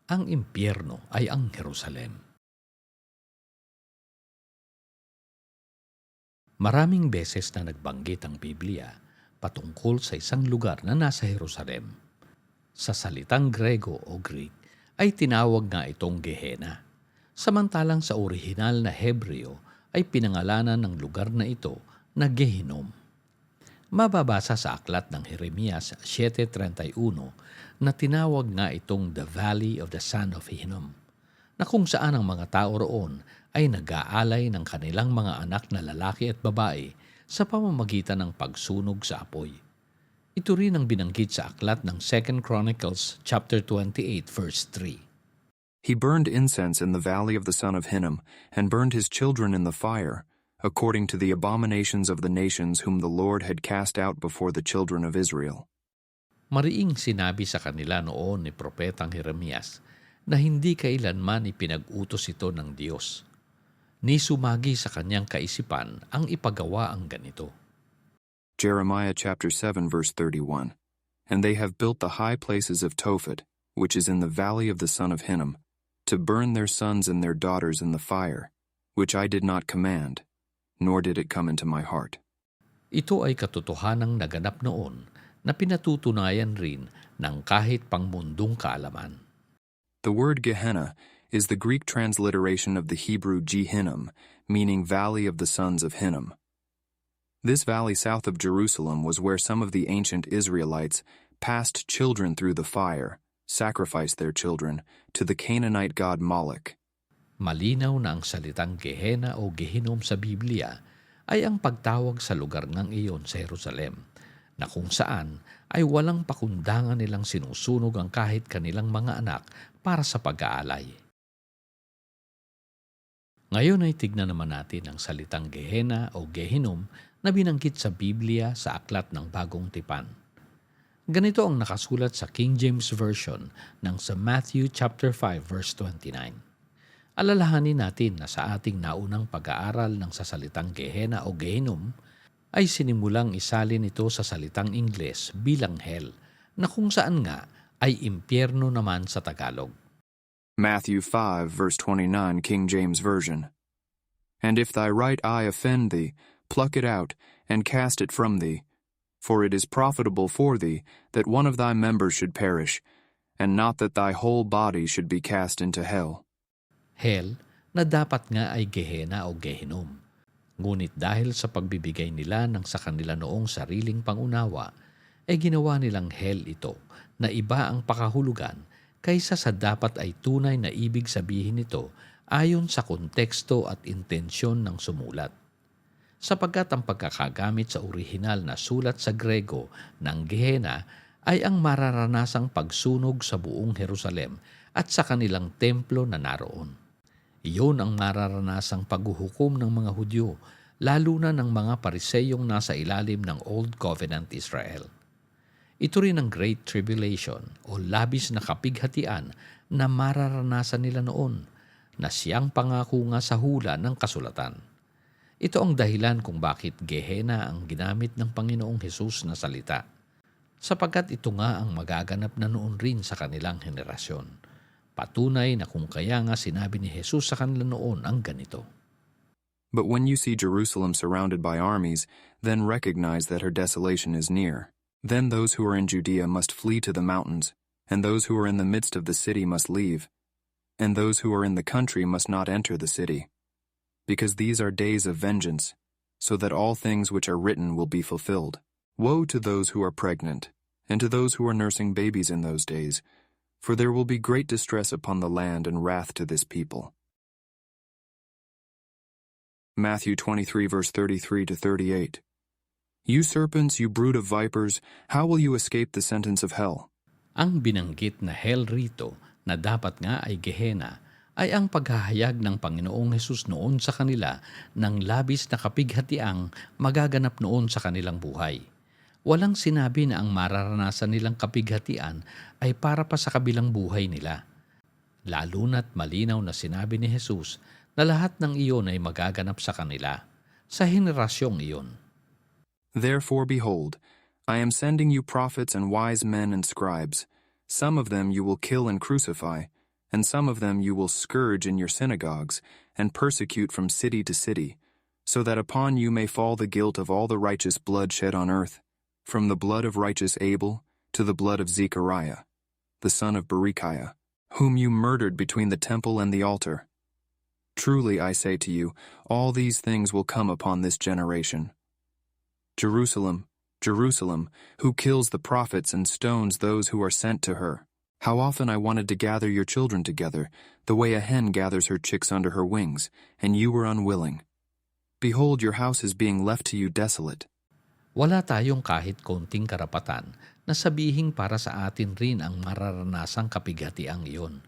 Ang impyerno ay ang Jerusalem. Maraming beses na nagbanggit ang Biblia patungkol sa isang lugar na nasa Jerusalem. Sa salitang Grego o Greek ay tinawag nga itong Gehenna. Samantalang sa orihinal na Hebreo ay pinangalanan ng lugar na ito na Gehinom. Mababasa sa aklat ng Jeremias 7:31 na tinawag nga itong the Valley of the Son of Hinnom, na kung saan ang mga tao roon ay nag-aalay ng kanilang mga anak na lalaki at babae sa pamamagitan ng pagsunog sa apoy. Ito rin ang binanggit sa aklat ng 2 Chronicles chapter 28 verse 3. He burned incense in the valley of the son of Hinnom, and burned his children in the fire, according to the abominations of the nations whom the Lord had cast out before the children of Israel. Mariing sinabi sa kanila noon ni Propetang Jeremias na hindi kailanman ipinag-utos ito ng Diyos, ni sumagi sa kanyang kaisipan ang ipagawa ang ganito. Jeremiah chapter 7 verse 31. And they have built the high places of Tophet, which is in the valley of the son of Hinnom, to burn their sons and their daughters in the fire, which I did not command, nor did it come into my heart. Ito ay katotohanang naganap noon na pinatutunayan rin ng kahit pangmundong kaalaman. The word Gehenna is the Greek transliteration of the Hebrew Gehinnom, meaning valley of the sons of Hinnom. This valley south of Jerusalem was where some of the ancient Israelites passed children through the fire, sacrificed their children to the Canaanite god Moloch. Malinaw na ang salitang Gehenna o Gehinom sa Biblia ay ang pagtawag sa lugar ng iyon sa Jerusalem, na kung saan ay walang pakundangan nilang sinusunog ang kahit kanilang mga anak para sa pag-aalay. Ngayon ay tignan naman natin ang salitang Gehenna o Gehinom na binanggit sa Biblia sa Aklat ng Bagong Tipan. Ganito ang nakasulat sa King James Version ng sa Matthew chapter 5 verse 29. Alalahanin natin na sa ating naunang pag-aaral ng sa salitang Gehenna o Gehinom ay sinimulang isalin ito sa salitang Ingles bilang hell, na kung saan nga ay impyerno naman sa Tagalog. Matthew 5 verse 29 King James Version. And if thy right eye offend thee, pluck it out, and cast it from thee. For it is profitable for thee that one of thy members should perish, and not that thy whole body should be cast into hell. Hell na dapat nga ay Gehenna o Gehinom. Ngunit dahil sa pagbibigay nila ng sa kanila noong sariling pangunawa, ay ginawa nilang hell ito na iba ang pakahulugan kaysa sa dapat ay tunay na ibig sabihin nito ayon sa konteksto at intensyon ng sumulat. Sapagkat ang pagkakagamit sa orihinal na sulat sa Grego ng Gehenna ay ang mararanasang pagsunog sa buong Jerusalem at sa kanilang templo na naroon. Iyon ang mararanasang paghuhukom ng mga Hudyo, lalo na ng mga Pariseyong nasa ilalim ng Old Covenant Israel. Ito rin ang Great Tribulation o labis na kapighatian na mararanasan nila noon, na siyang pangako nga sa hula ng kasulatan. Ito ang dahilan kung bakit Gehenna ang ginamit ng Panginoong Hesus na salita, sapagkat ito nga ang magaganap na noon rin sa kanilang henerasyon. Patunay na kung kaya nga sinabi ni Hesus sa kanila noon ang ganito. But when you see Jerusalem surrounded by armies, then recognize that her desolation is near. Then those who are in Judea must flee to the mountains, and those who are in the midst of the city must leave, and those who are in the country must not enter the city. Because these are days of vengeance, so that all things which are written will be fulfilled. Woe to those who are pregnant, and to those who are nursing babies in those days, for there will be great distress upon the land and wrath to this people. Matthew 23 verse 33 to 38. You serpents, you brood of vipers, how will you escape the sentence of hell? Ang binanggit na hell rito na dapat nga ay Gehenna ay ang paghahayag ng Panginoong Hesus noon sa kanila ng labis na kapighatiang magaganap noon sa kanilang buhay. Walang sinabi na ang mararanasan nilang kapighatian ay para pa sa kabilang buhay nila. Lalo na't malinaw na sinabi ni Hesus na lahat ng iyon ay magaganap sa kanila, sa henerasyong iyon. Therefore, behold, I am sending you prophets and wise men and scribes. Some of them you will kill and crucify, and some of them you will scourge in your synagogues, and persecute from city to city, so that upon you may fall the guilt of all the righteous blood shed on earth, from the blood of righteous Abel to the blood of Zechariah, the son of Berechiah, whom you murdered between the temple and the altar. Truly I say to you, all these things will come upon this generation. Jerusalem, Jerusalem, who kills the prophets and stones those who are sent to her. How often I wanted to gather your children together, the way a hen gathers her chicks under her wings, and you were unwilling. Behold, your house is being left to you desolate. Wala tayong kahit konting karapatan na sabihing para sa atin rin ang mararanasang kapighatiang iyon.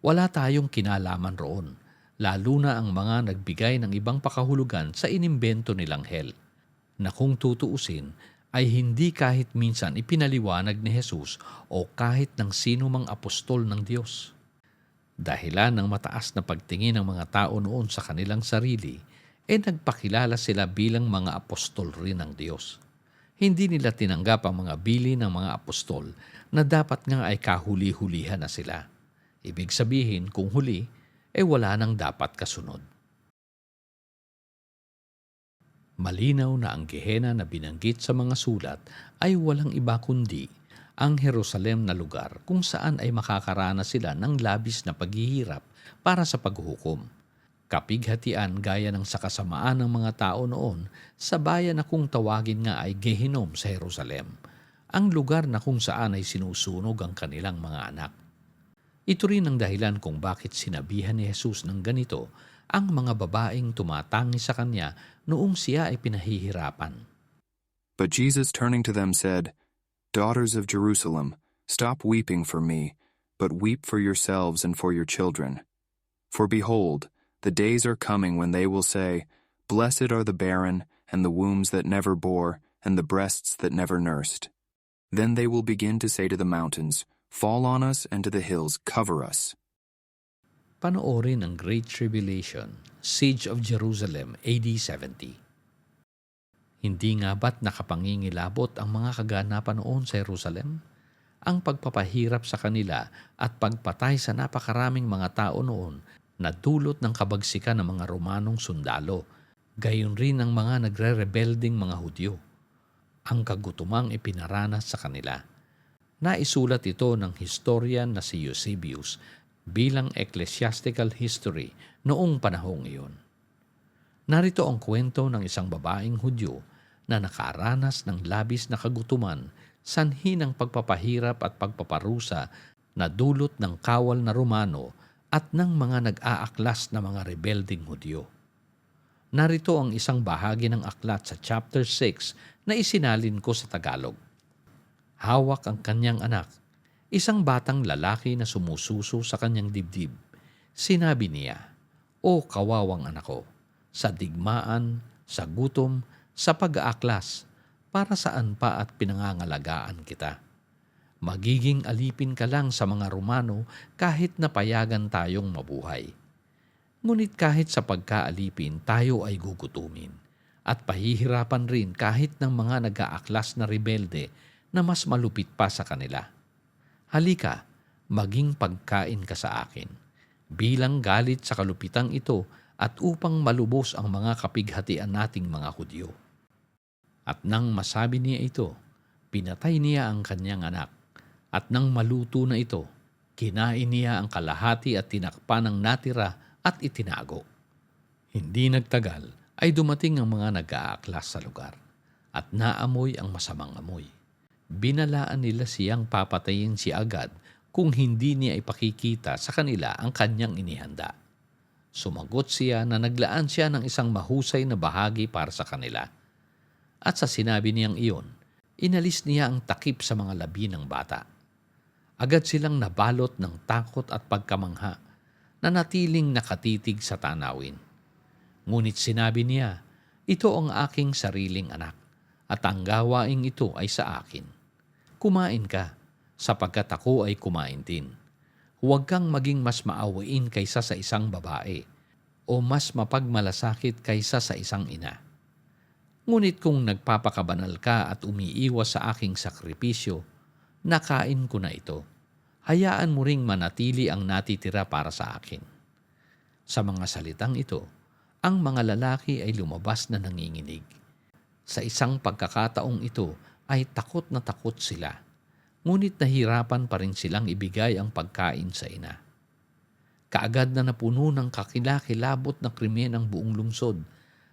Wala tayong kinalaman roon, lalo na ang mga nagbigay ng ibang pakahulugan sa inimbento nilang hell, na kung tutuusin ay hindi kahit minsan ipinaliwanag ni Jesus o kahit ng sino mang apostol ng Diyos. Dahilan ng mataas na pagtingin ng mga tao noon sa kanilang sarili, nagpakilala sila bilang mga apostol rin ng Diyos. Hindi nila tinanggap ang mga bili ng mga apostol na dapat nga ay kahuli-hulihan na sila. Ibig sabihin, kung huli, wala nang dapat kasunod. Malinaw na ang Gehena na binanggit sa mga sulat ay walang iba kundi ang Jerusalem na lugar kung saan ay makakaranas sila ng labis na paghihirap para sa paghuhukom. Kapighatian gaya ng sa kasamaan ng mga tao noon sa bayan na kung tawagin nga ay Gehinom sa Jerusalem, ang lugar na kung saan ay sinusunog ang kanilang mga anak. Ito rin ang dahilan kung bakit sinabihan ni Jesus ng ganito ang mga babaeng tumatangi sa kanya noong siya ay pinahihirapan. But Jesus turning to them said, Daughters of Jerusalem, stop weeping for me, but weep for yourselves and for your children. For behold, the days are coming when they will say, Blessed are the barren, and the wombs that never bore, and the breasts that never nursed. Then they will begin to say to the mountains, Fall on us, and to the hills, cover us. Panoorin ang Great Tribulation, Siege of Jerusalem, AD 70. Hindi nga ba't nakapangingilabot ang mga kaganapan noon sa Jerusalem? Ang pagpapahirap sa kanila at pagpatay sa napakaraming mga tao noon na dulot ng kabagsikan ng mga Romanong sundalo, gayon rin ang mga nagre-rebelding mga Hudyo. Ang kagutumang ipinaranas sa kanila. Naisulat ito ng historian na si Eusebius bilang ecclesiastical history noong panahong iyon. Narito ang kwento ng isang babaeng Hudyo na nakaranas ng labis na kagutuman, sanhi ng pagpapahirap at pagpaparusa na dulot ng kawal na Romano at ng mga nag-aaklas na mga rebelding Hudyo. Narito ang isang bahagi ng aklat sa chapter 6 na isinalin ko sa Tagalog. Hawak ang kanyang anak, isang batang lalaki na sumususo sa kanyang dibdib. Sinabi niya, O kawawang anak ko, sa digmaan, sa gutom, sa pag-aaklas, para saan pa at pinangangalagaan kita? Magiging alipin ka lang sa mga Romano kahit napayagan tayong mabuhay. Ngunit kahit sa pagkaalipin tayo ay gugutumin at pahihirapan rin kahit ng mga nag-aaklas na rebelde na mas malupit pa sa kanila. Halika, maging pagkain ka sa akin, bilang galit sa kalupitang ito at upang malubos ang mga kapighatian nating mga Hudyo. At nang masabi niya ito, pinatay niya ang kanyang anak. At nang maluto na ito, kinain niya ang kalahati at tinakpan ng natira at itinago. Hindi nagtagal ay dumating ang mga nag-aaklas sa lugar at naamoy ang masamang amoy. Binalaan nila siyang papatayin si agad kung hindi niya ipakikita sa kanila ang kanyang inihanda. Sumagot siya na naglaan siya ng isang mahusay na bahagi para sa kanila. At sa sinabi niyang iyon, inalis niya ang takip sa mga labi ng bata. Agad silang nabalot ng takot at pagkamangha na natiling nakatitig sa tanawin. Ngunit sinabi niya, ito ang aking sariling anak at ang gawaing ito ay sa akin. Kumain ka, sapagkat ako ay kumain din. Huwag kang maging mas maawain kaysa sa isang babae o mas mapagmalasakit kaysa sa isang ina. Ngunit kung nagpapakabanal ka at umiiwas sa aking sakripisyo, nakain ko na ito. hayaan mo ring manatili ang natitira para sa akin. Sa mga salitang ito, ang mga lalaki ay lumabas na nanginginig. Sa isang pagkakataong ito ay takot na takot sila, ngunit nahirapan pa rin silang ibigay ang pagkain sa ina. Kaagad na napuno ng kakilakilabot na krimen ang buong lungsod,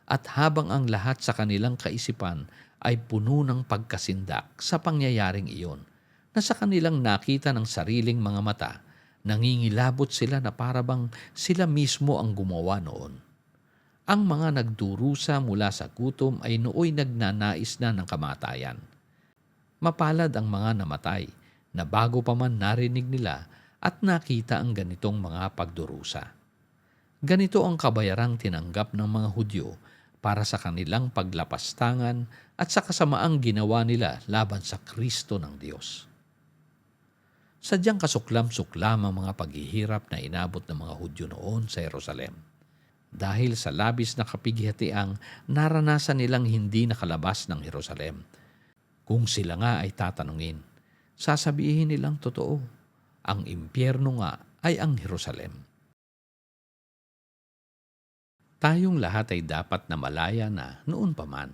at habang ang lahat sa kanilang kaisipan ay puno ng pagkasindak sa pangyayaring iyon, na sa kanilang nakita ng sariling mga mata, nangingilabot sila na parabang sila mismo ang gumawa noon. Ang mga nagdurusa mula sa gutom ay nooy nagnanais na ng kamatayan. Mapalad ang mga namatay na bago pa man narinig nila at nakita ang ganitong mga pagdurusa. Ganito ang kabayarang tinanggap ng mga Hudyo para sa kanilang paglapastangan at sa kasamaang ginawa nila laban sa Kristo ng Diyos. Sadyang kasuklam-suklam ang mga paghihirap na inabot ng mga Hudyo noon sa Jerusalem. Dahil sa labis na kapighatiang naranasan nilang hindi nakalabas ng Jerusalem. Kung sila nga ay tatanungin, sasabihin nilang totoo, ang impyerno nga ay ang Jerusalem. Tayong lahat ay dapat na malaya na noon pa man,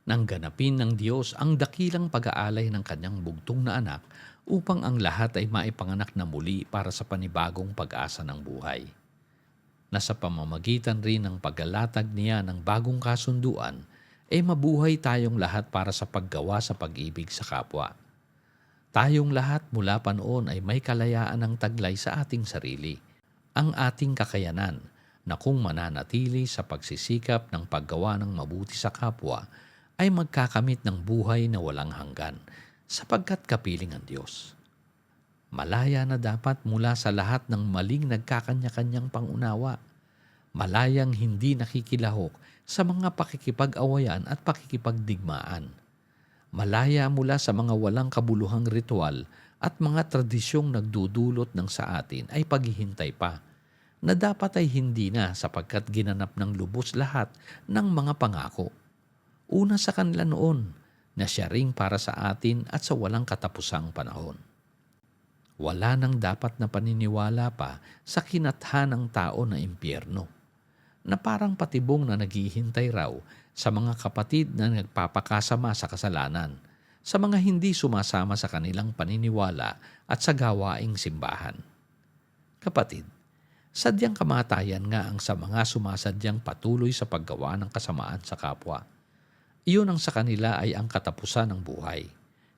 nang ganapin ng Diyos ang dakilang pag-aalay ng kanyang bugtong na anak upang ang lahat ay maipanganak na muli para sa panibagong pag-asa ng buhay. Na sa pamamagitan rin ng paglalatag niya ng bagong kasunduan, ay mabuhay tayong lahat para sa paggawa sa pag-ibig sa kapwa. Tayong lahat mula pa noon ay may kalayaan ng taglay sa ating sarili, ang ating kakayanan na kung mananatili sa pagsisikap ng paggawa ng mabuti sa kapwa, ay magkakamit ng buhay na walang hanggan, sapagkat kapiling ang Diyos. Malaya na dapat mula sa lahat ng maling nagkakanya-kanyang pangunawa. Malayang hindi nakikilahok sa mga pakikipag-awayan at pakikipagdigmaan. Malaya mula sa mga walang kabuluhang ritual at mga tradisyong nagdudulot ng sa atin ay paghihintay pa, na dapat ay hindi na sapagkat ginanap ng lubos lahat ng mga pangako. Una sa kanila noon, na siya ring para sa atin at sa walang katapusang panahon. Wala nang dapat na paniniwala pa sa kinathan ng tao na impyerno, na parang patibong na naghihintay raw sa mga kapatid na nagpapakasama sa kasalanan, sa mga hindi sumasama sa kanilang paniniwala at sa gawaing simbahan. Kapatid, sadyang kamatayan nga ang sa mga sumasadyang patuloy sa paggawa ng kasamaan sa kapwa. Iyon ang sa kanila ay ang katapusan ng buhay,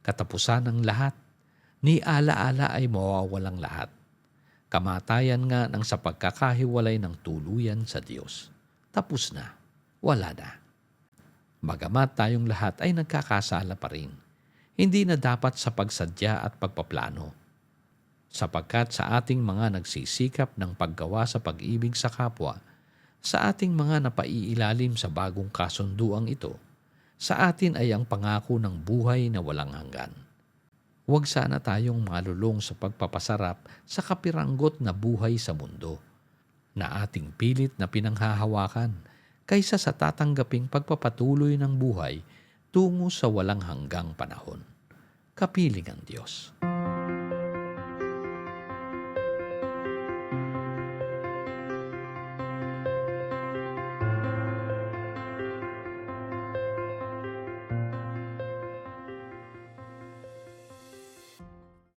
katapusan ng lahat. Ni ala-ala ay mawawalang lahat. Kamatayan nga ng sa pagkakahiwalay ng tuluyan sa Diyos. Tapos na, wala na. Bagamat tayong lahat ay nagkakasala pa rin, hindi na dapat sa pagsadya at pagpaplano. Sapagkat sa ating mga nagsisikap ng paggawa sa pag-ibig sa kapwa, sa ating mga napaiilalim sa bagong kasunduang ito, sa atin ay ang pangako ng buhay na walang hanggan. Huwag sana tayong malulong sa pagpapasarap sa kapiranggot na buhay sa mundo, na ating pilit na pinanghahawakan, kaysa sa tatanggaping pagpapatuloy ng buhay tungo sa walang hanggang panahon. Kapiling ang Diyos.